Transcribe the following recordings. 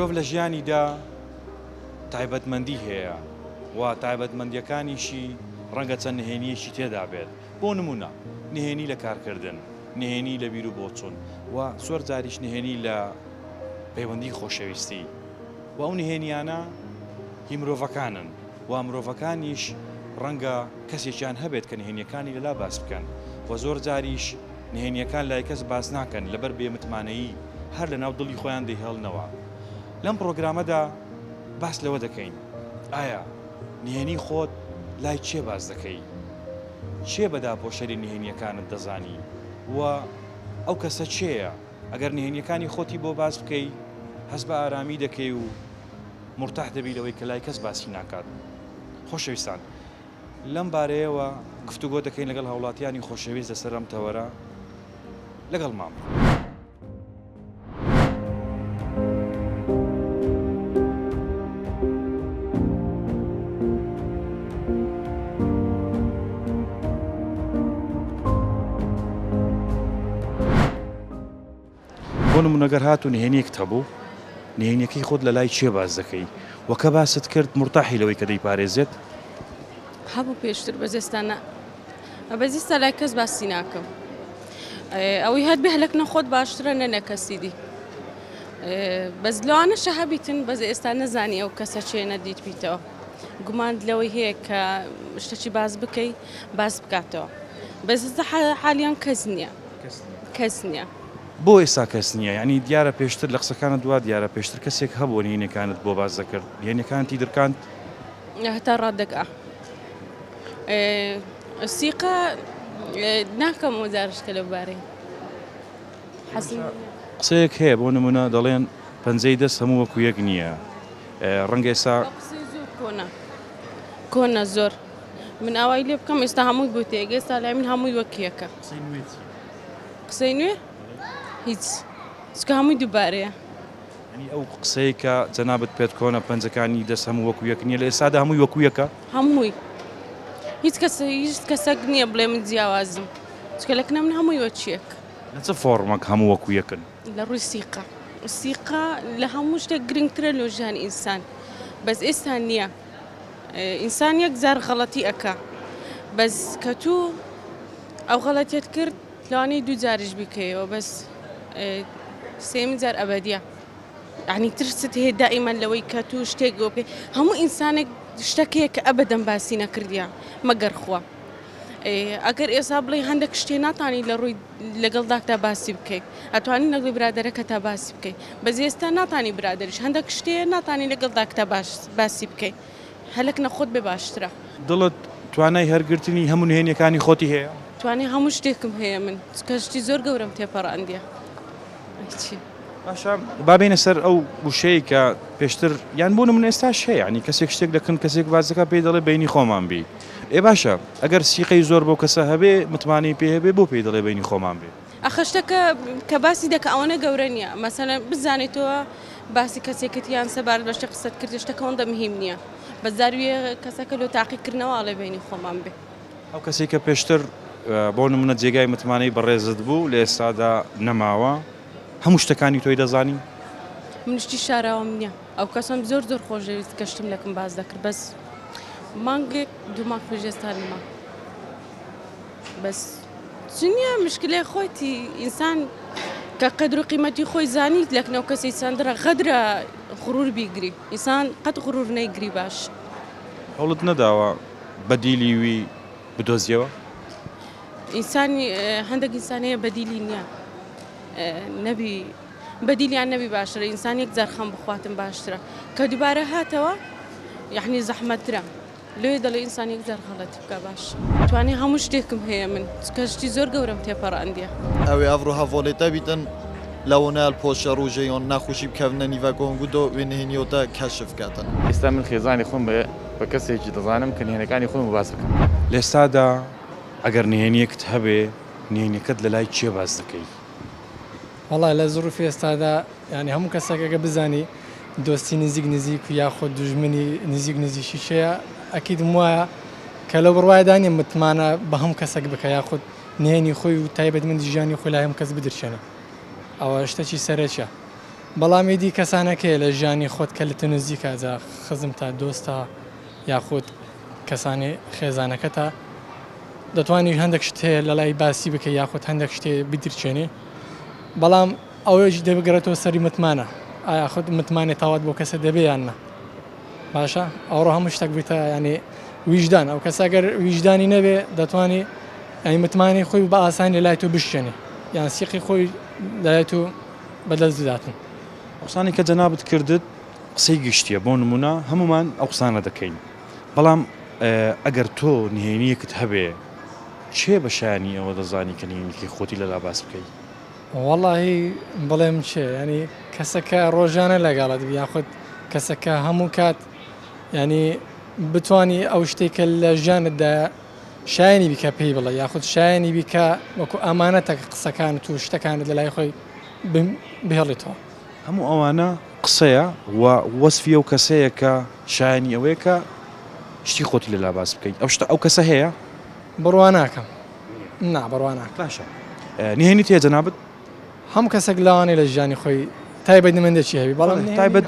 مرۆڤ لە ژیانیدا تایبەتمەندی هەیە و تایبەتمەندیەکانیشی ڕەنگە چەند نهێنیەشی تێدا بێت. بۆ نمونە نهێنی لە کارکردن، نهێنی لە بیر و بۆچوون و زۆر جاریش نهێنی لە پەیوەندی خۆشەویستی و ئەو نهێنیانە هی مرۆڤەکانن و مرۆڤەکانیش ڕەنگە کەسێکیان هەبێت کە نهێنیەکانی لەلا باس بکەن و زۆر جاریش نهێنیەکان لای کەس باس ناکەن لەبەر بێمتمانەیی هەر لە ناو دڵی خۆیان دەیهێڵنەوە. لەم پرۆگرامەدا باس لەوە دەکەین ئایا نهێنی خۆت لای چێ باس دەکەی؟ چێ بەداپۆشەری نهێنیەکانت دەزانی و ئەو کەسە چێیە؟ ئەگەر نهێنیەکانی خۆتی بۆ باس بکەی هەست بە ئارامی دەکەی و مرتاح دەبی لەوەی کە لای کەس باسی ناکات. خۆشەویستان، لەم بارەیەوە گفتوگۆ دەکەین لەگەڵ هاوڵاتیانی خۆشەویست لەسەر ئەم تەوەرە لەگەڵ مام. بۆ نمونەگەر هات و نهێنیەکت هەبوو، نهێنیەکەی خۆت لە لای چێ باز دەکەی و کە باست کرد مرتاحی لەوەی کە دەیپارێزێت؟ هەبوو پێشتر بەزێستانە بەزیستە لای کەس باسی ناکەم. ئەوەی هەت بێ هەلک نەخۆت باشترە نەنە کەسی دی. بەس لەوانەشە هەبیتن بەز ئێستا نەزانی ئەو کەسە چێ نەدیت بیتەوە. گوماند لەوەی هەیە کە شتێکی باز بکەی باز بکاتەوە. بەس ئێستا حالیان کەس نییە. کەس نییە. بۆ ئێستا کەس نییە، یعنی دیارە پێشتر لە قسەکانت دوات دیارە پێشتر کەسێک هەبوو نهێنیەکانت بۆ باز دەکرد، نهێنیەکانتی دڕکاند؟ هەتا ڕادەکە. سیقە ناکەم وەزارشکە لەبارەی. قسەیەک هەیە بۆ نمونە دەڵێن پەنجەی دەست هەموو وەکو یەک نییە. ڕەنگە ئێستا کۆنە زۆر. من ئاوای لێ بکەم ئێستا هەمووی بۆ تێگە، ئێستا لای من هەمووی وەک یەکە. قسەی نوێ؟ هیچ. چکە هەمووی دووبارەیە. ینی ئەو قسەی کە جەنابەت پێت کۆنە پەنجەکانی دەست هەموو وەکو یەک نییە، لە ئێستادا هەمووی وەکو یەکە؟ هەمووی. هیچ کەسێک نییە بڵێ من جیاوازم. چکە لەکنە من هەمووی وەچیەک. لە چ فۆڕمەک هەموو وەکو یەکن؟ لە ڕووی سیقە. سیقە لە هەموو شتێک گرنگترە لە ژیانی ئینسان. بەس ئێستا نییە. ئینسان یەک جار غەڵەتی ئەکا. بەس کە تو ئەو غەڵەتیت کرد لەوانەیە دوو جاریش بیکەیەوە، بەس سێمین جار ئەبەدیە. یعنی ترست هەیە دائیمەن لەوەی کە تو شتێک گۆ بکەی. هەموو ئینسانێک شتێکەیە کە ئەبەدەن باسی نەکردیە مەگەر خوا. ئەگەر ئێستا بڵێ هەندێک شتێ ناتانی لە ڕووی لەگەڵ داکتا باسی بکەیت، ئەتوانی لەگەڵ برادەرەکە تا باسی بکەیت. بەس ئێستا ناتانی برادریش هەندێک شتێ ناتانی لەگەڵ داکتا باسی بکەیت. هەلک نەخۆت بێ باشترە. دڵت توانای هەرگرتنی هەموو نهێنیەکانی خۆتی هەیە؟ توانای هەموو شتێکم هەیە من، چکە شتی زۆر گەورەم تێپەڕاندیە. باشە بابێنە سەر ئەو وشەیە کە پێشتر یان بۆ نمونە ئێستاش هەیە، ینی کەسێک شتێک دەکەن کەسێک بازەکە پێی دەڵێ بینی خۆمان بی. باشە ئەگەر سیقەی زۆر بۆ کەسە هەبێ متمانەی پێ هەبێ بۆ پێی دەڵێ بینی خۆمان بێ؟ ئەخە شتەکە کە باسی دەکە ئەوەنە گەورە نییە. مەسەلەن بزانێتەوە باسی کەسێکت یان سەبارەت بە شتێک قسەت کرد شتەکە ئەوەندە مهم نییە. بەس زارویە کەسەکە لۆ تاقیکردنەوە ئەڵێ بینی خۆمان بێ. ئەو کەسێک کە پێشتر بۆ نمونە جێگای متمانەی بەڕێزت بوو لە ئێستادا نەماوە، هەموو شتەکانی تۆی دەزانی؟ من شتی شاراوەم نییە. ئەو کەسم زۆر خۆشەویست کە شتم لەکەم باز دەکرد، بەس مانگێک دوو مانگ پێشێستانیمە. بەس چنیە مشکلەی خۆیتی ئینسان کە قەدر و قیمەتی خۆی زانیت لەکنەوە کەسی چەندرە غەدرە غڕور بیگری. ئینسان قەت غڕور نەیگری باش. هەوڵت نەداوە بەدیلی وی بدۆزیەوە؟ ئینسانی هەندێک ئینسانەیە بەدیلی نییە. نەبی بەدیلیان نەبی باشترە. ئینسان یەک جار خەم بخواتن باشترە. کە دووبارە هاتەوە یعنی زەحمەتترە. لێ دەڵێ ئینسان یەک جار غەڵەتی بکە باش. توانێ هەموو شتێکم هەیە من، چکە شتی زۆر گەورەم تێپەڕاندیە. ئەوێ ئەڤڕۆ هەڤۆڵێتە بیتن لەوەنال پۆشە ڕوژەیۆن ناخوشی بکەونە نیڤە گۆنگودۆ وێنهێنیۆتە کەشف کاتن. ئێستا من خێزانی خۆم بە کەسێکی دەزانم کە نهێنەکانی خۆم باس بکەم. لە ئێستادا ئەگەر نهێنیەکت هەبێ نهێنیەکەت لە لای چێ باز دەکەی؟ وەڵای لە زۆرفی ئێستادا ینی هەموو کەسێکەکە بزانی دۆستی نزیک و یاخۆ دوژمنی نزیکیشی شەیە ئەکیدم وایە کە لەو بڕوایدانی متمانە بە هەم کەسێک بکە یاخود نهێنی خۆی و تایبەتمەندی ژیانی خۆی لای هەم کەس بدرچێنە. ئەوە شتێکی سەرەکیە. بەڵامی دی کەسانەکەی لە ژیانی خۆت کە لە نزیکە جا خزم تا دۆستە یاخود کەسانی خێزانەکەتە دەتوانانی هەندێک شت هەیە لە لای باسی بکە یاخود هەندێک شتێ بیترچێنێ بەڵام ئەوەش دەبگرێتەوە سەری متمانە ئایا خودت متمانێت تاوات بۆ کەسە دەبێ یاننا باشە ئەوڕۆ هەموو شتێک بیتە ینی ویژدان ئەو کەسەگەر ویژدانی نەبێ دەتوانانی ئەی متمانی خۆی بە ئاسانی لای تۆ بشێنێ یان سیقی خۆی لای تۆ بەدەست بداتن قسانی کە جەنابەت کردت قسەی گشتیە بۆ نمونە هەمومان ئەو قسانە دەکەین بەڵام ئەگەر تۆ نهێنیەکت هەبێ چێ بەشانی ئەوە دەزانی کە نهێنیەکەی خۆتی لەلا باس بکەیت وەڵاهی بڵێم چێ ینی کەسەکە ڕۆژانە لەگەڵت یاخود کەسەکە هەموو کات ینی بتانی ئەو شتێکە لە ژیانتدا شایانی بیکە پێی بڵێ یاخود شایانی بیکە وەکو ئەمانەتە قسەکانت و شتەکانت لە لای خۆی بهێڵیتەوە هەموو ئەوانە قسەیە و وەسفی ئەو کەسەیە کە شایانی ئەوەیە کە شتی خۆتی لەلا باس بکەیت ئەو شتە ئەو کەسە هەیە بڕوا ناکەم نا بڕوا ناکەم باشە نهێنی تێ جەنابەت هەم کەسێک لەوانەیە لە ژیانی خۆی تایبەتمەندێکی هەبی بەڵام تایبەت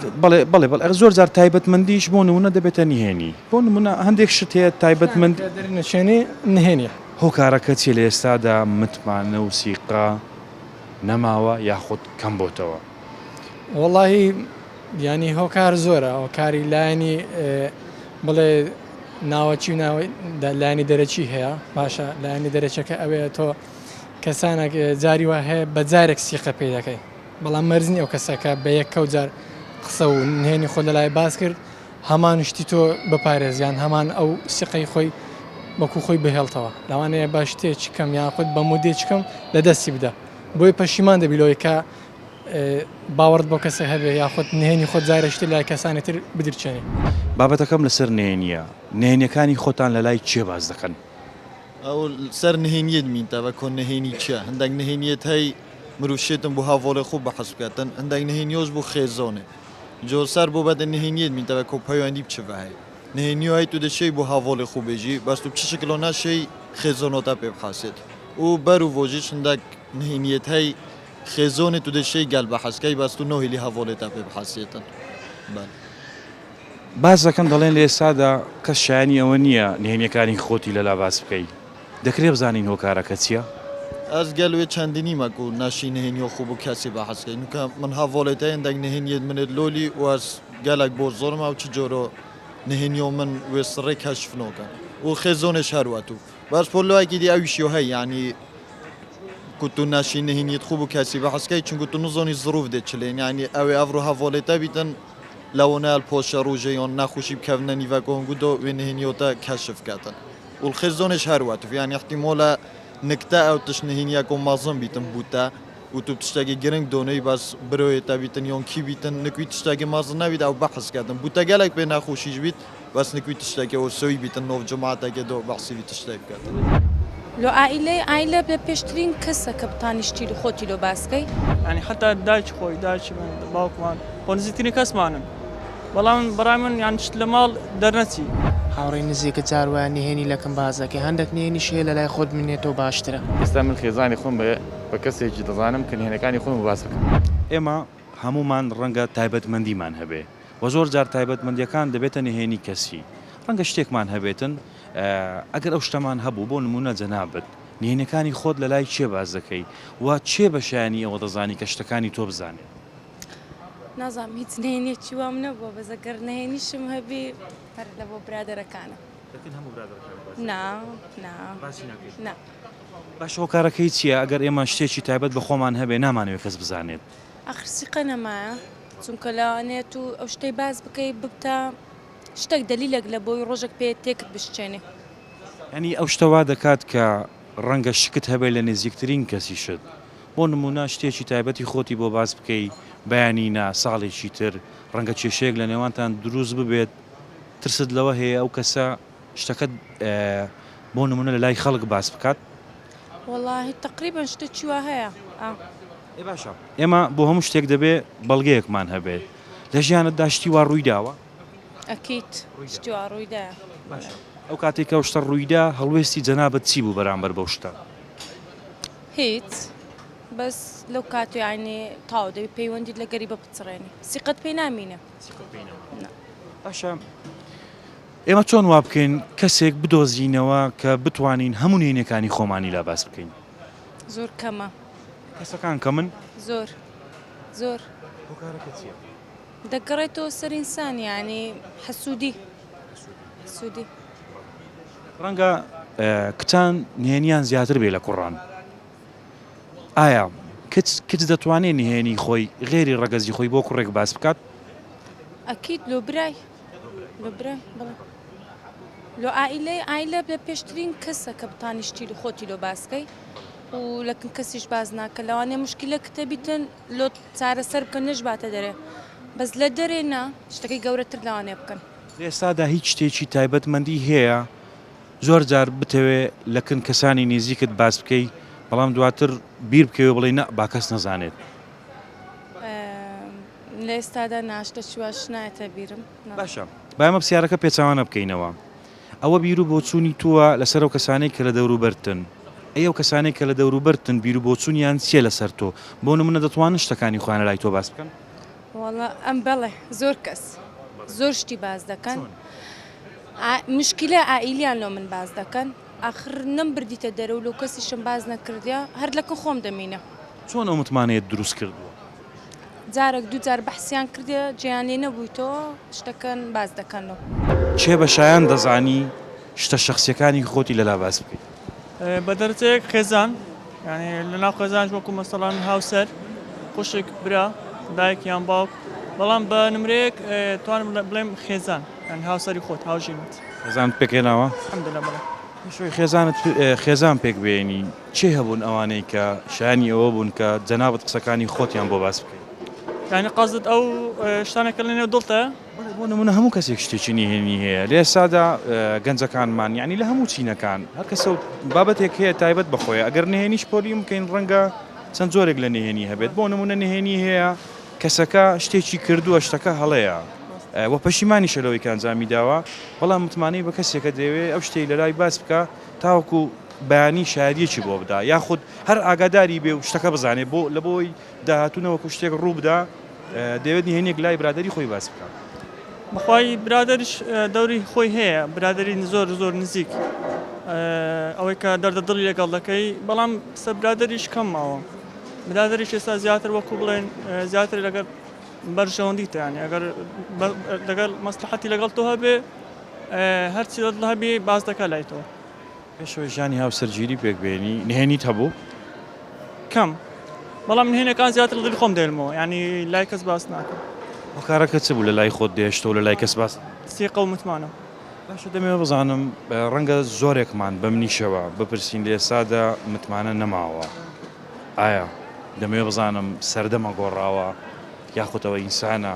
بەڵێ زۆر جار تایبەتمەندیش بۆ نمونە دەبێتە نهێنی بۆ نمونە هەندێک شت هەیە تایبەتمەند نەچێنی نهێنیە هۆکارەکە چێ لە ئێستادا متمانە و سیقا نەماوە یاخود کەم بۆتەوە وەڵاهی ینی هۆکار زۆرە هۆکاری لایەنی بڵێ ناوەچی و لایەنی دەرەچی هەیە باشە لایەنی دەرەچەکە ئەوەیە تۆ کەسانێک جاری وە هەیە بە جارێک سیقە پێ دەکەی بەڵام مەرزنی ئەو کەسەکە بە یەکەوت جار قسە و نهێنی خۆ لەلای باس کرد هەمان شتی تۆ بپارێزیان هەمان ئەو سیقەی خۆی بەکو خۆی بهێڵتەوە لەوانەیە با شتێک کەم یاخود بە مودێک کەم لە دەستی بدە بۆی پەشیمان دەبیلەوەی کە باوەڕت بۆ کەسە هەبێ یاخود نهێنی خۆت جارە شتی لای کەسانی تر بدرچێنی بابەتەکەم لەسەر نهێنیە نهێنیەکانی خۆتان لە لای چێ باز دەکەن ئەو سەر نهێنیت مینتەوە کۆ نهێنی چیە هەندێک نهێنیت هەی مروشێتم بۆ هاوڵێ خوب بە حەز بکاتن هەندێک نهێنیۆش بۆ خێزۆنێ جۆر سەر بۆ بەدە نهێنیت مینتەوە کۆ پەیوەندی بچە هەیە نهێنی هەی تو دەشەی بۆ هاوڵێ خوبێژی بەس تو چ شکلۆ ناشەی خێزۆنۆتا پێ بحاسێت و بەر و بۆژیش هەندێک نهێنیت هەی خێزۆنێت تو دەشەی گەل بە حەسکەی بەس تو نۆهێلی هاوڵێتا پێ بحاسێتن باز دەکەن دەڵێن لە ئێستادا کەس شایانی ئەوە نییە نهێنیەکانی خۆتی لەلا باس بکەیت دەکرێت بزانین هۆکارەکە چییە؟ ئەس گەلوێ چەندینی مەکو و ناشی نهێنیۆ خوب و کەسی بە حەسکەی نوکە من هاوڵێتە هەندێک نهێنیت منت لۆلی واز گەلک بۆ زۆرما و چ جۆرۆ نهێنیۆ من وێسڕێ کەشفنۆکە و خێزۆنێش هەروەتو باش پۆلۆیەکی دی ئەویشیۆ هەی ینی كنتو ناشي نهينيت خوبو كاسي بحسكاي چون كنتو نزوني ظروف دي چلين يعني اوي افرو هافوليتا بيتن لونال بوشا روجيون ناخوشي بكافنا نيفاكون قدو ونهينيوتا كشف كاتن والخزونش هرواتو يعني احتمالا نكتا او تشنهينياكو مازن بيتن بوتا وتو بتشتاقي جرنگ دوني بس برويتا بيتن يون كي بيتن نكوي تشتاقي مازن نبيت او بحث كاتن بوتا قالك بين ناخوشي بيت بس نكوي تشتاقي او سوي بيتن نوف جماعتا كدو بحثي بتشتاق كاتن لو عائلة بپشترین کەسە کە بتانیشتی لە خۆتی لۆ باسکەی يعني حتى دايش خوي دايش من باوكمان ونزيتني كسمانم بەڵام بەڕای من یان شت لە ماڵ دەرنەچی هاوڕێی نزیکە جاروایە نهێنی لەکەم بازەکە هەندێک نهێنی شێ لە لای خۆت منێتەوە باشترە ئێستا من خێزانی خۆم بە کەسێکی دەزانم کە نهێنەکانی خۆم باس بکەم ئێمە هەمومان ڕەنگە تایبەتمەندیمان هەبێ و زۆر جار تایبەتمەندیەکان دەبێتە نهێنی کەسی ڕەنگە شتێکمان هەبێتن ئەگەر ئەو شتەمان هەبوو بۆ نمونە جەنابەت نهێنەکانی خۆت لە لای چێ باز دەکەی و چێ بەشایانی ئەوە دەزانی کە شتەکانی تۆ بزانێت نازام هیچ نهێنیەکی وام نەبووە بەزەگەر نهێنیشم هەبی هەر لە بۆ برادەرەکانە نا باش هۆکارەکەی چییە ئەگەر ئێمە شتێکی تایبەت بە خۆمان هەبێ نامانەوێت کەس بزانێت ئەخرسیقە نەمایە چونکە لەوانێت و ئەو شتەی باز بکەی ببتە شتێک دەلیلێک لە بۆی ڕۆژێک پێ تێکت بشتێنێ ینی ئەو شتەوا دەکات کە ڕەنگە شکت هەبێت لە نزیکترین کەسی شت بۆ نمونە شتێکی تایبەتی خۆتی بۆ باز بکەی بەیانینە ساڵێکی تر ڕەنگە کێشەیەک لە نێوانتان دروست ببێت ترست لەوە هەیە ئەو کەسە شتەکەت بۆ نمونە لە لای خەڵک باس بکات وەڵاهی تقریبان شتێکی وا هەیە باشە ئێمە بۆ هەموو شتێک دەبێ بەڵگەیەکمان هەبێت لە ژیانتدا شتی وا ڕوویداوە ئەکیت شتی وا ڕوویدایە ئەو کاتێک ئەو شتە ڕوویدا هەڵوێستی جەنابەت چی بوو بەرامبەر بەو شتە هیچ بەس لەو کاتێ یعنی تاو دەبی پەیوەندیت لە گەریبە بچڕێنی سیقەت پێی نامینە باشە ئێمە چۆن وا بکەین کەسێک بدۆزینەوە کە بتوانین هەموو نهێنیەکانی خۆمانی لا باس بکەین زۆر کەمە کەسەکان کە من زۆر زۆر هۆکارەکە چییە؟ دەگەڕێتەوە سەر ئینسان یعنی حەسوودی ڕەنگە کچان نهێنیان زیاتر بێ لە کوڕان ئایا کچ دەتوانێت نهێنی خۆی غێری ڕەگەزی خۆی بۆ کوڕێک باس بکات؟ ئەکید لۆ برای بڵێ لۆ ئایلە لە پێشترین کەسە کە بتانیشتی لە خۆتی لۆ باسکەی و لەکن کەسیش باز ناکە لەوانێ مشکلە کتەبیتن لۆ چارەسەر بکەن نەژباتە دەرێ بەس لە دەرێنا شتەکەی گەورەتر لەوانێ بکەن لێستادا هیچ شتێکی تایبەتمەندی هەیە زۆر جار بتەوێ لەکن کەسانی نێزیکت باس بکەی بەڵام دواتر بیر بکەوێ بڵێ نە با کەس نەزانێت لە ئێستادا ناشتە چواش نایەتە بیرم باشە با ئەمە پرسیارەکە پێچاوانە بکەینەوە ئەوە بیر و بۆچوونی تووە لەسەر ئەو کەسانەی کە لە دەوروبەرتن ئەو کەسانێک کە لە دەوروبەرتن بیر و بۆچوونیان چیە لەسەر تۆ بۆ نمونە دەتوانن شتەکانی خۆیان لای تۆ باس بکەن وەڵا ئەم بەڵێ زۆر کەس زۆر شتی باز دەکەن مشکلە ئائیلیان لۆ من باز دەکەن ئاخر نەمبردیتە دەرە و لەو کەسیشم باز نەکردیا هەر لەکە خۆم دەمینە چۆن ئەو متمانەیەت دروست کردووە جارێک دوو جار بەحسیان کردێ جیان لێ نەبوویتەوە شتەکەن باز دەکەنەوە چێ بە شایان دەزانی شتە شخصیەکانی خۆتی لەلا باس بکەیت بە دەرەجەیەک خێزان یعنی لەناو خێزانش وەکو مەسەڵان هاوسەر خوشک برا دایک یان باوک بەڵام بە نمرەیەک توانم بڵێم خێزان یعنی هاوسەری خۆت هاوژینت خێزان پێکێناوە الحەمدلله بەڵێ شوی خێزان پێک بێنی چێ هەبوون ئەوانەی کە شایانی ئەوە بوون کە جەنابەت قسەکانی خۆتیان بۆ باس بکەیت یعنی قەزت ئەو شتانێکە لە نێو دڵتە بۆ نمونە هەموو کەسێک شتێکی نهێنی هەیە لێ سادا گەنجەکانمان یعنی لە هەموو چینەکان هەر کەسە بابەتێک هەیە تایبەت بەخۆیە ئەگەر نهێنیش پۆلیم بکەین ڕەنگە چەند جۆرێک لە نهێنی هەبێت بۆ نمونە نهێنی هەیە کەسەکە شتێکی کردووە شتەکە هەڵەیە وە پەشیمانی شەلەوەی کە ئەنجامی داوە بەڵام متمانەی بە کەسێکە دەوێت ئەو شتەی لەلای باس بکە تاوەکو بەیانی شایەتیەکی بۆ بدا یاخود هەر ئاگاداری بێ و شتەکە بزانێت بۆ لە بۆی داهاتوونەوەکو شتێک ڕوو بدا دەوێت نهێنێک لای برادری خۆی باس بکە بەخوای برادریش دەوری خۆی هەیە برادری زۆر زۆر نزیک ئەوەی کە دەردەدڵی لەگەڵ دەکەی بەڵام سە برادریش کەم ماوە برادریش ئێستا زیاتر وەکو بڵێن زیاتر لەگەر بەرژەوەندیتە ینی ئەگەر لەگەڵ مەسلحەتی لەگەڵ تۆ هەبێ هەرچی دڵ هەبێ باز دەکە لای تۆ پێشەوەی ژانی هاوسەرگیری پێکبێنی نهێنیت هەبوو کەم بەڵام نهێنەکان زیاتر دڵی خۆم دێنمەوە ینی لای کەس باس ناکەم هۆکارەکە چ بوو لە لای خۆت دێشتەوە لە لای کەس باس سیقە و متمانە باشە دەمێ بزانم ڕەنگە زۆرێکمان بەمنیشەوە بپرسین لە ئێستادا متمانە نەماوە ئایا دەمێ بزانم سەردەمە گۆڕاوە یاخودەوە ئینسانە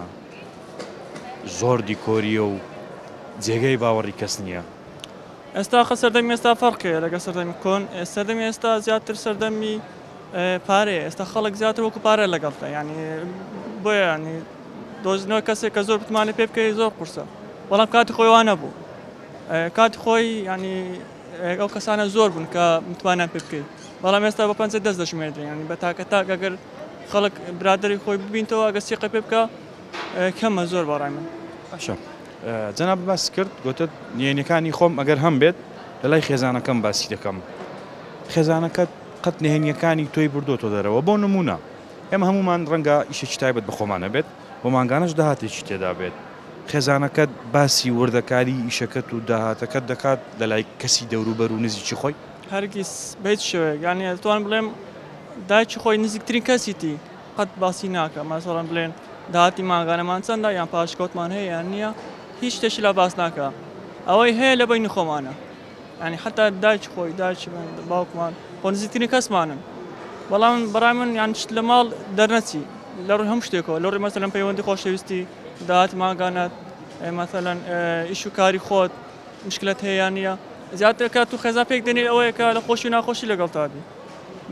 زۆر دیکۆریە و جێگەی باوەڕی کەس نییە ئێستا خە سەردەمی ئێستا فەرقێ لەگە سەردەمی کۆن سەردەمی ئێستا زیاتر سەردەمی پارەیە ئێستا خەڵک زیاتر وەکو پارە لەگەڵتە ینی بۆیە ینی دۆزنەوە کەسێک کە زۆر بتمانێت پێ بکەی زۆر قورسە بەڵام کاتی خۆی وانە بوو کاتی خۆی ینی ئەو کەسانە زۆر بوون کە متمانیان پێ بکەیت بەڵام ئێستا بە پەنجە دەست دەشمێردرێن ینی بە تاکە تاک ئەگەر خەڵک برادری خۆی ببینتەوە ئەگە سیقە پێ بکە کەمە زۆر بەڕای من باشە جەناب باس کرد گوتت نهێنیەکانی خۆم ئەگەر هەم بێت لە لای خێزانەکەم باسی دەکەم خێزانەکەت قەت نهێنیەکانی تۆی بردۆتۆ دەرەوە بۆ نمونە ئێمە هەمومان ڕەنگە ئیشێکی تایبەت بە خۆمانە بێت بۆ مانگانەش داهاتێکی تێدا بێت خێزانەکەت باسی وردەکاری ئیشەکەت و داهاتەکەت دەکات لە لای کەسی دەوروبەر و نزیکی خۆی هەرگیز بەهیچ شێوەیەک یعنی دەتوانم بڵێم دایکی خۆی نزیکترین کەسیتی قەت باسی ناکە مەسەڵەن بڵێن داهاتی ماگانەمان چەندە یان پاشکەوتمان هەیە یان نییە هیچ شتێکی لە باس ناکە ئەوەی هەیە لە بینی خۆمانە ینی حتا دایکی خۆی دایکی من باوکمان خۆ نزیکترین کەسمانن بەڵام بەڕای من یان شت لە ماڵ دەرنەچی لە ڕووی هەموو شتێکەوە لە ڕووی مەسەڵەن پەیوەندی خۆشەویستی داهاتی ماگانات مەسەڵەن ئیش و کاری خۆت مشکلت هەیە یان نییە زیاتر کە تو خێزان پێک دێنێت ئەوەیە کە لە خۆشی و ناخۆشی لەگەڵ تابی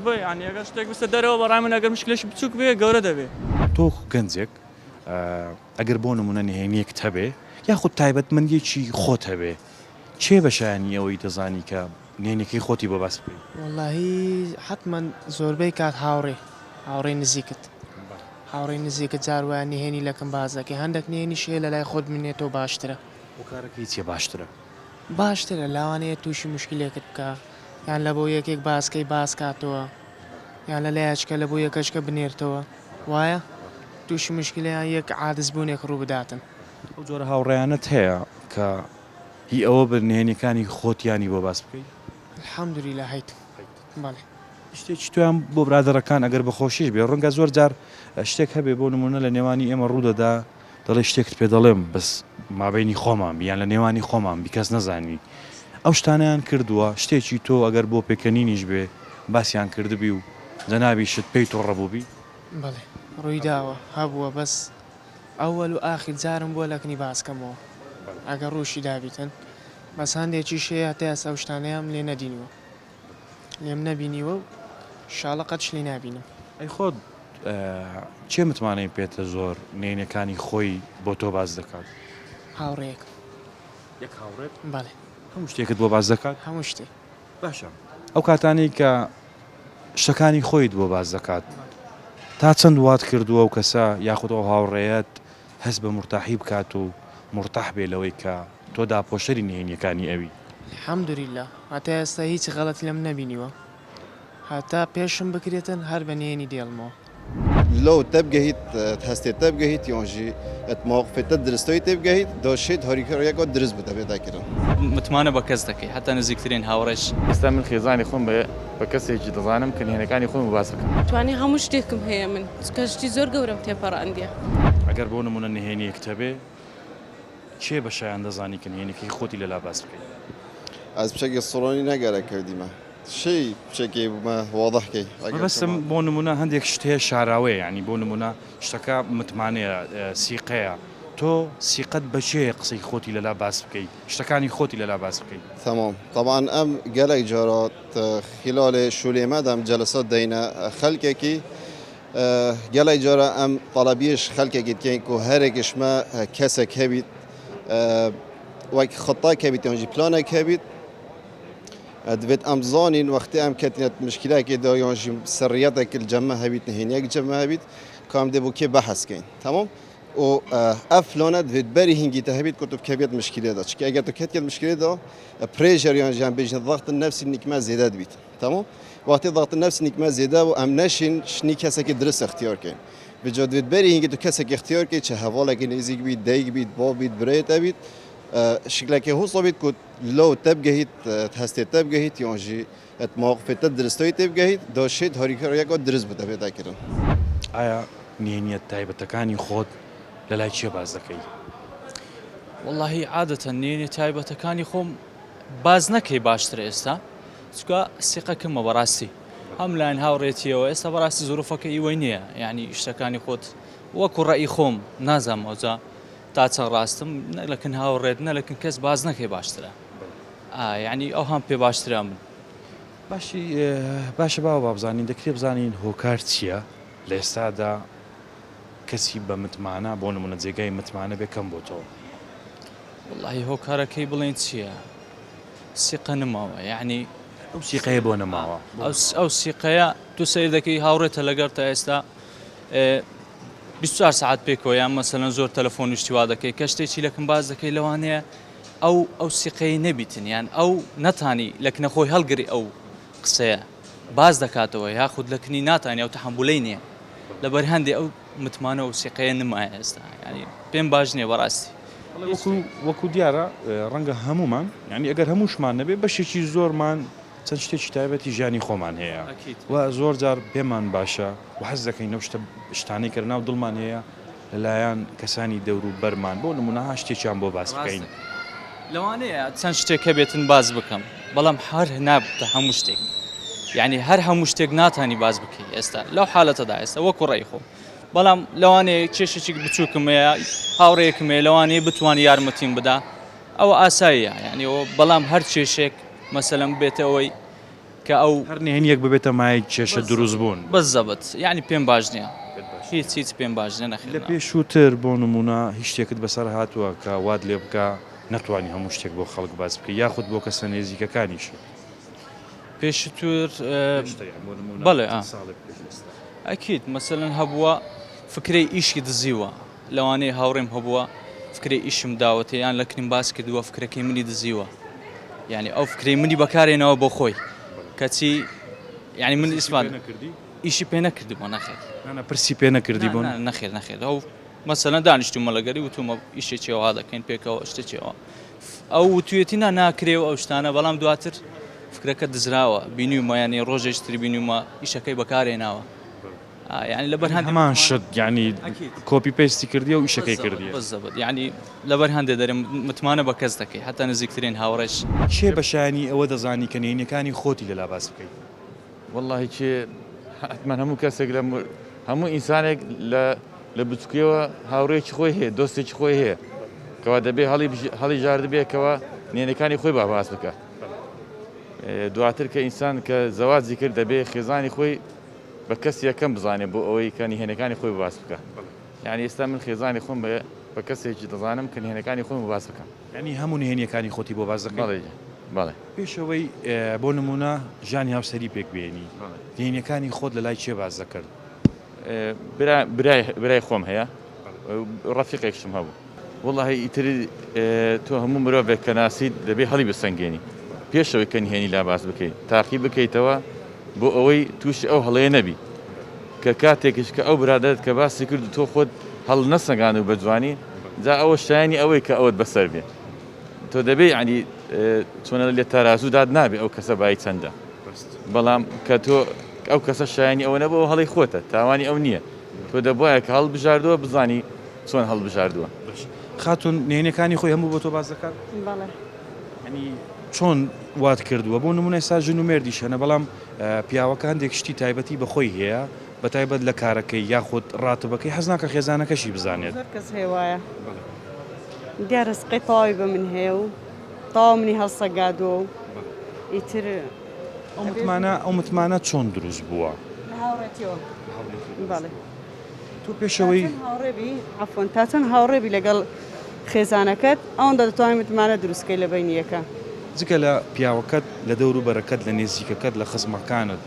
بۆ ینی ئەگەر شتێک بستە دەرەوە بەڕای من ئەگەر مشکلەشی بچووک بێ گەورە دەبێت تۆ گەنجێک ئەگەر بۆ نمونە نهێنیەک هەبێ یاخود تایبەتمەندیەکی خۆت هەبێ چێ بەشایانی ئەوەی دەزانی کە نهێنیەکەی خۆتی بۆ باس بکەیت واللهی حتمما زۆربەی کات هاوڕێ هاوڕێی نزیکت هاوڕێی نزیکت جاروایە نهێنی لەکەم بازەکە هەندێک نهێنی شێ لە لای خۆت منێتەوە باشترە و کارەکەی چێ باشترە باشترە لاوانەیە تووشی مشکلێکت بکە یان لە بۆ یەکێک باسکەی باس کاتەوە یان لە لایچکە لە بۆ یەکەشکە بنێرتەوە وایە تووشی مشکلیان یەک عادز بوونێک ڕوو بداتن ئەو جۆرە هاوڕێیانت هەیە کە هی ئەوە بە نهێنیەکانی خۆتیانی بۆ باس بکەیت الحەمدوری لە هەیت بەڵێ شتێکی تویان بۆ برادەرەکان ئەگەر بەخۆشیش بێ ڕەنگە زۆر جار شتێک هەبێ بۆ نمونە لە نێوانی ئێمە ڕوودەدا دەڵێ شتێکت پێ دەڵێم بەس مابینی خۆمان بیان لە نێوانی خۆمان بیکەس نەزانی ئەو شتانیان کردووە شتێکی تۆ ئەگەر بۆ پێکەنینیش بێ باسییان کردبی و جەنابی شت پێی تۆ ڕەبووبی بەڵێ ڕووی داوە هەبووە بەس ئەوەل و ئاخر جارم بۆ لەکنی باسکەمەوە ئەگەر ڕووشی دابیتن بەس هەندێکی شەیە تا ئەسا شتانەیەم لێ نەدینیوە لێم نەبینیوە و شاڵە قەتش لێ نابینم ئەی خۆت چێ متمانەی پێتە زۆر نێنەکانی خۆی بۆ تۆ باز دەکات هاوڕێک یەک هاوڕێت بەڵێ هەموو شتێکت بۆ باز دەکات هەموو شتێک باشە ئەو کاتانەی کە شتەکانی خۆیت بۆ باز دەکات تا چەند وات کردووە و کەسە یاخود ئەو هاوڕێیەت هەست بە مرتاحی بکات و مرتاح بێ لەوەی کە تۆ داپۆشەری نهێنیەکانی ئەوی الحەمدوریلا هەتا ئێستا هیچ غەڵەتی لەم نەبینیوە هەتا پێشم بکرێتن هەر بە نهێنی دێڵمەوە لو تبقهيت تهستي تبقهيت يونجي موقف تدرستوي تبقهيت دو شيء هوريكر ياكو درس بتبي ذاكره متمانە بە کەس دەکەی هەتا نزیکترین هاوڕێش ئێستا من خێزانی خۆم بە کەسێکی دەزانم کە نهێنەکانی خۆم باس بکەم توانی هەموو شتێکم هەیە من کەشتی زۆر گەورم تێپەڕاندیە ئەگەر بۆ نمونە نهێنیەک تەبێ چێ بە شایان دەزانی کە نهێنەکەی خۆتی لەلا باس بکەیت از بشكل صوراني نقرا كوديما شيء بشكل ما واضح كي بەستم بۆ نمونە هەندێک شت هەیە شاراوەیە ینی بۆ نمونە شتەکە متمانەیە سیقەیە تۆ سیقەت بەچێ قسەی خۆتی لەلا باس بکەیت شتەکانی خۆتی لەلا باس بکەیت تمام طبعا ام قالك جارات خلال شولي مدام جلسات دينا خلقكي قالك جارا ام طلبيش خلقكي كين كو هركش ما كسك هبيت وك خطا كبيت يعني بلانا كبيت دفت ام زانين وقت ام كانت مشكله كده يعني سرياتك الجمع هبيت نهينيك جمع هبيت كام دبو كي بحث كين تمام و افلانت دفت بري هنجي تهبيت كتب كبيت مشكله ده شكي اگر تو كانت المشكله ده بريشر يعني جنب بيجن الضغط النفسي انك ما زياده بيت تمام وقت الضغط النفسي انك ما زياده وام نشين شني كسك درس اختيار كين بجد دفت بري هنجي تو كسك اختيار كي شهوالك نيزيك بيت دايك بيت باب بيت بريت بيت شكلك هو صبيت كنت لو تبقهيت تهستي تبقهيت يونجي موقف تدرستوي تبقهيت دو شيء هوريكر ياكو درس بتبي ذاكره ئایا نهێنیەت تایبەتەکانی خۆت لە لای چێ باز دەکەی واللهی عادەتەن نهێنی تایبەتەکانی خۆم باز نەکەی باشتر ئێستا چکە سیقەکەمە بەڕاستی هەم لایەن هاوڕێتیەوە ئێستا بەڕاستی زۆرفەکە ئیوەی نییە یعنی شتەکانی خۆت وەکو ڕێی خۆم نازانمەوەجا تا چەند ڕاستم نەلەکن هاوڕێت نەلەکن کەس باز نەکەی باشترە یعنی ئەو هەم پێ باشترە من باشی باشە باوە بابزانین دەکرێت بزانین هۆکار چییە لە ئێستادا کەسی بە متمانە بۆ نمونە جێگای متمانە بێکەم بۆ تۆ واللهی هۆکارەکەی بڵێن چییە سیقە نماوە یعنی ئەو سیقەیە بۆ نەماوە ئەو سیقەیە تو سیر دەکەی هاوڕێتە لەگەر تا ئێستا 24 ساعت پێکەوە یان مەسەلەن زۆر تەلەفۆن شتیوا دەکەی کە شتێکی لەکەم باز دەکەی لەوانەیە ئەو سیقەی نەبیتن یان ئەو نەتانی لەکنەخۆی هەڵگری ئەو قسەیە باز دەکاتەوە یاخود لەکنی ناتانی ئەو تەحەمبولەی نییە لەبەر هەندێک ئەو متمانە و سیقەیە نمایە ئێستا ینی پێم باش نییە بەڕاستی وەکو دیارە ڕەنگە هەمومان ینی ئەگەر هەمووشمان نەبێ بەشێکی زۆرمان چەند شتێکی تایبەتی ژیانی خۆمان هەیە و زۆر جار پێمان باشە و حەز دەکەین ئەو شتانەی کە ناو دڵمان هەیە لەلایەن کەسانی دەور و بەرمان بۆ نمونەها شتێکیان بۆ باس بکەین لەوانەیە چەند شتێکە بێتن باز بکەم بەڵام هەر نابتە هەموو شتێک یعنی هەر هەموو شتێک ناتانی باز بکەی ئێستا لەو حالەتەدا ئێستا وەکو ڕێی خۆ بەڵام لەوانەیە کێشێکی بچووکم هەیە هاوڕێیەکم هەیە لەوانەیە بتوانانی یارمەتیم بدا ئەوە ئاساییە یعنی بەڵام هەر کێشێک مەسەلەن بێتە ئەوەی کە ئەو هەر نهێنیەک ببێتە مای کێشە دروست بوون بەزەبەت یعنی پێم باش نییە هیچ پێم باش نیە نەخێت لە پێشووتر بۆ نمونە هیچ شتێکت بەسەر هاتووە کە واد لێ بکە نەتوانی هەموو شتێک بۆ خەڵک باز بکە یاخود بۆ کەسە نێزیکەکانیش پێشتر بەڵێ ئەکیید مەسەلەن هەبووە فکرەی ئیشی دزیوە لەوانەیە هاوڕێم هەبووە فکرەی ئیشم داوەتە یان لە کنیم باس کردووە فکرەکەی منی دزیوە یعنی ئەو فکرەی منی بەکارێنەوە بۆ خۆی کەچی یعنی من ئیسمان ئیشی پێ نەکردبووە نەخێت پرسی پێ نەکردی بوون نەخێر نەخێت ئەو مەسەلەن دانیشتومە لەگەری وتومە ئیشێکیەوە دەکەین پێکەوە شتێکەوە ئەو وتوێتی ناکرێەوە ئەو شتانە بەڵام دواتر فکرەکە دزراوە بینیومە یانی ڕۆژێشتری بینیومە ئیشەکەی بەکارێناوە یعنی لەبەر هەمان شت ینی کۆپی پێستی کردی و ئیشەکەی کردی یعنی لەبەر هەندێک دەرێ متمانە بە کەس دەکەی هەتا نزیکترین هاوڕێش چێ بەشانی ئەوە دەزانی کە نهێنیەکانی خۆتی لەلا باس بکەیت والله چێ حتما هەموو کەسێک لە هەموو ئینسانێک لە بچکیەوە هاوڕێکی خۆی هەیە دۆستێکی خۆی هەیە کەوا دەبێ هەڵی ژاردبێکەوە نهێنەکانی خۆی باس بکە دواتر کە ئینسان کە زەواجی کرد دەبێ خێزانی خۆی بە کەس یەکەم بزانێ بۆ ئەوەی کە نهێنەکانی خۆی باس بکە یعنی ئێستا من خێزانی خۆم بە کەسێکی دەزانم کە نهێنەکانی خۆم باس بکەم ینی هەموو نهێنیەکانی خۆتی بۆ باز دەکەی بەڵێ پێشەوەی بۆ نمونە ژانی هاوسەری پێک بێنی نهێنیەکانی خۆت لە لای چێ باز دەکرد برای خۆم هەیە ڕەفیقێکشم هەبوو والله ئیتر تۆ هەموو مرۆڤێک کە ناسیت دەبێ هەڵی بسەنگێنی پێشەوەی کە نهێنی لا باس بکەیت تاقی بکەیتەوە بۆ ئەوەی تووشی ئەو هەڵەیە نەبی کە کاتێکش کە ئەو برادرت کە باسی کرد و تۆ خۆت هەڵ نەسەنگان و بەجوانی جا ئەوە شایانی ئەوەی کە ئەوت بەسەر بێ تۆ دەبێ ینی چۆنە لێ تارازوو داد نابێ ئەو کەسە بای چەندە بەڵام کە تۆ ئەو کەسە شایانی ئەوە نەبەوە هەڵی خۆتە تاوانی ئەو نییە تۆ دەبواە کە هەڵبژاردووە بزانی چۆن هەڵبژاردووە خاتون نهێنیەکانی خۆی هەموو بۆ تۆ باز دەکات ینی چۆن وات کردووە بۆ نمونە ئێستا ژن و مێردیش هەنە بەڵام پیاوەکە هەندێک شتی تایبەتی بەخۆی هەیە بە تایبەت لە کارەکەی یاخود ڕاتبەکەی حەز ناکە خێزانەکەشی بزانێت زۆر کەس هێوایە دیارە سقی تاوی بە من هەیە و تاوا منی هەڵسەگادووە و ئیتر ئەو متمانە چۆن دروست بووە هاوڕێتیەوە بەڵێ تۆ پێشەوەی هاوڕێبی عەفوەن تا چەند هاوڕێبی لەگەڵ خێزانەکەت ئەوەندە دەتوانێت متمانە دروستکەی لە بینیەکە جگە لە پیاوەکەت لە دەور و بەرەکەت لە نێزیکەکەت لە خزمەکانت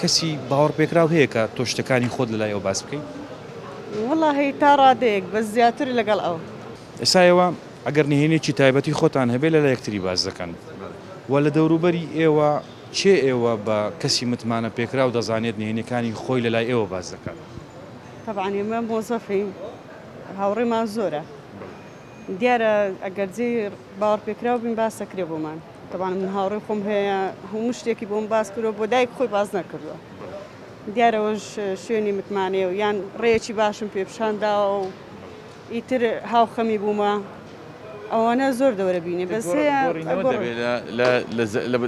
کەسی باوەڕ پێکراو هەیە کە تۆ شتەکانی خۆت لەلای ئەو باس بکەیت وەڵڵاهی تا ڕادەیەک بەس زیاتر لەگەڵ ئەو ئێسایەوە ئەگەر نهێنێکی تایبەتی خۆتان هەبێت لە یەکتری باز دەکەن و لە دەوروبەری ئێوە چێ ئێوە بە کەسی متمانە پێکراو دەزانێت نهێنیەکانی خۆی لەلای ئێوە باز دەکەن طبعا ئێمە مۆزەفین هاوڕێمان زۆرە دیارە ئەگەر جێ باوەڕ پێکراو بین باس دەکرێ بۆمان طبعا من هاوڕێ خۆم هەیە هەموو شتێکی بۆم باس کردەوە بۆ دایک خۆی باز نەکردووە دیارەوەش شوێنی متمانەیە و یان ڕێیەکی باشم پێپشانداوە و ئیتر هاوخەمی بوومە ئەوانە زۆر دەورە بینێ بەس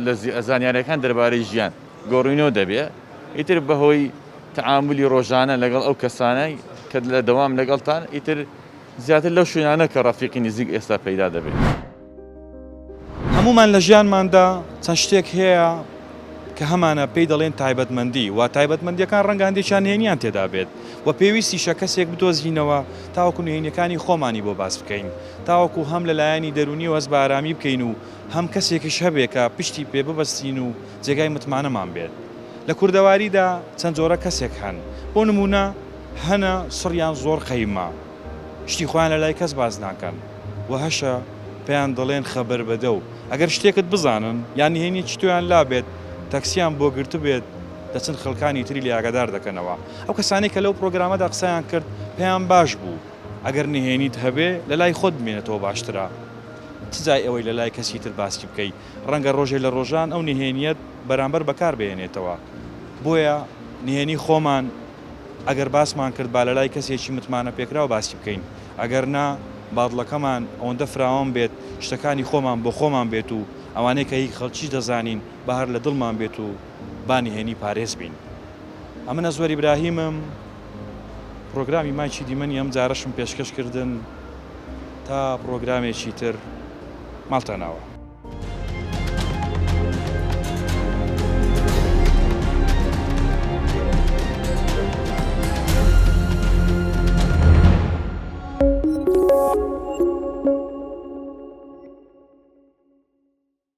لە ئەزانیارەکان دەربارەی ژیان گۆڕینەوە دەبێت ئیتر بەهۆی تعاملی ڕۆژانە لەگەڵ ئەو کەسانەی کە لە دەوام لەگەڵتان ئیتر زیاتر لەو شوێنانە کە ڕەفیقی نزیک ئێستا پەیدا دەبێت هەمومان لە ژیانماندا چەند شتێک هەیە کە هەمانە پێی دەڵێن تایبەتمەندی و تایبەتمەندیەکان ڕەنگە هەندێکیان نهێنیان تێدا بێت و پێویستیشە کەسێک بدۆزینەوە تاوەکو نهێنیەکانی خۆمانی بۆ باس بکەین تاوەکو هەم لە لایەنی دەرونی وەز بە ئارامی بکەین و هەم کەسێکیش هەبێت کە پشتی پێ ببەستین و جێگای متمانەمان بێت لە کوردەواریدا چەند جۆرە کەسێک هەن بۆ نمونە هەنە سڕیان زۆر قەیمە شتی خۆیان لە لای کەس باز ناکەن و هەشە پێیان دەڵێن خەبەر بەدە و ئەگەر شتێکت بزانن یان نهێنیی تویان لا بێت تەکسیان بۆ گرتو بێت دەچن خەڵکانی تری لێ ئاگادار دەکەنەوە ئەو کەسانی کە لەو پرۆگرامەدا قسەیان کرد پێیان باش بوو ئەگەر نهێنیت هەبێ لە لای خۆت بمێنێتەوە باشترە چجای ئەوەی لە لای کەسی تر باسی بکەیت ڕەنگە ڕۆژێ لە ڕۆژان ئەو نهێنیەت بەرامبەر بەکار بێنێتەوە بۆیە نهێنی خۆمان ئەگەر باسمان کرد با لە لای کەسێکی متمانە پێکراوە باسی بکەین ئەگەر نا باڵەکەمان ئەوەندە فراوان بێت شتەکانی خۆمان بۆ خۆمان بێت و ئەوانەیە کە هیچ خەڵکی دەزانین بە هەر لە دڵمان بێت و بانی هێنی پارێز بین ئەمنە زۆر ئیبراهیمم پرۆگرامی مایکی دیمەنی ئەم جارەشم پێشکەشکردن تا پرۆگرامێکی تر ماڵتاناوە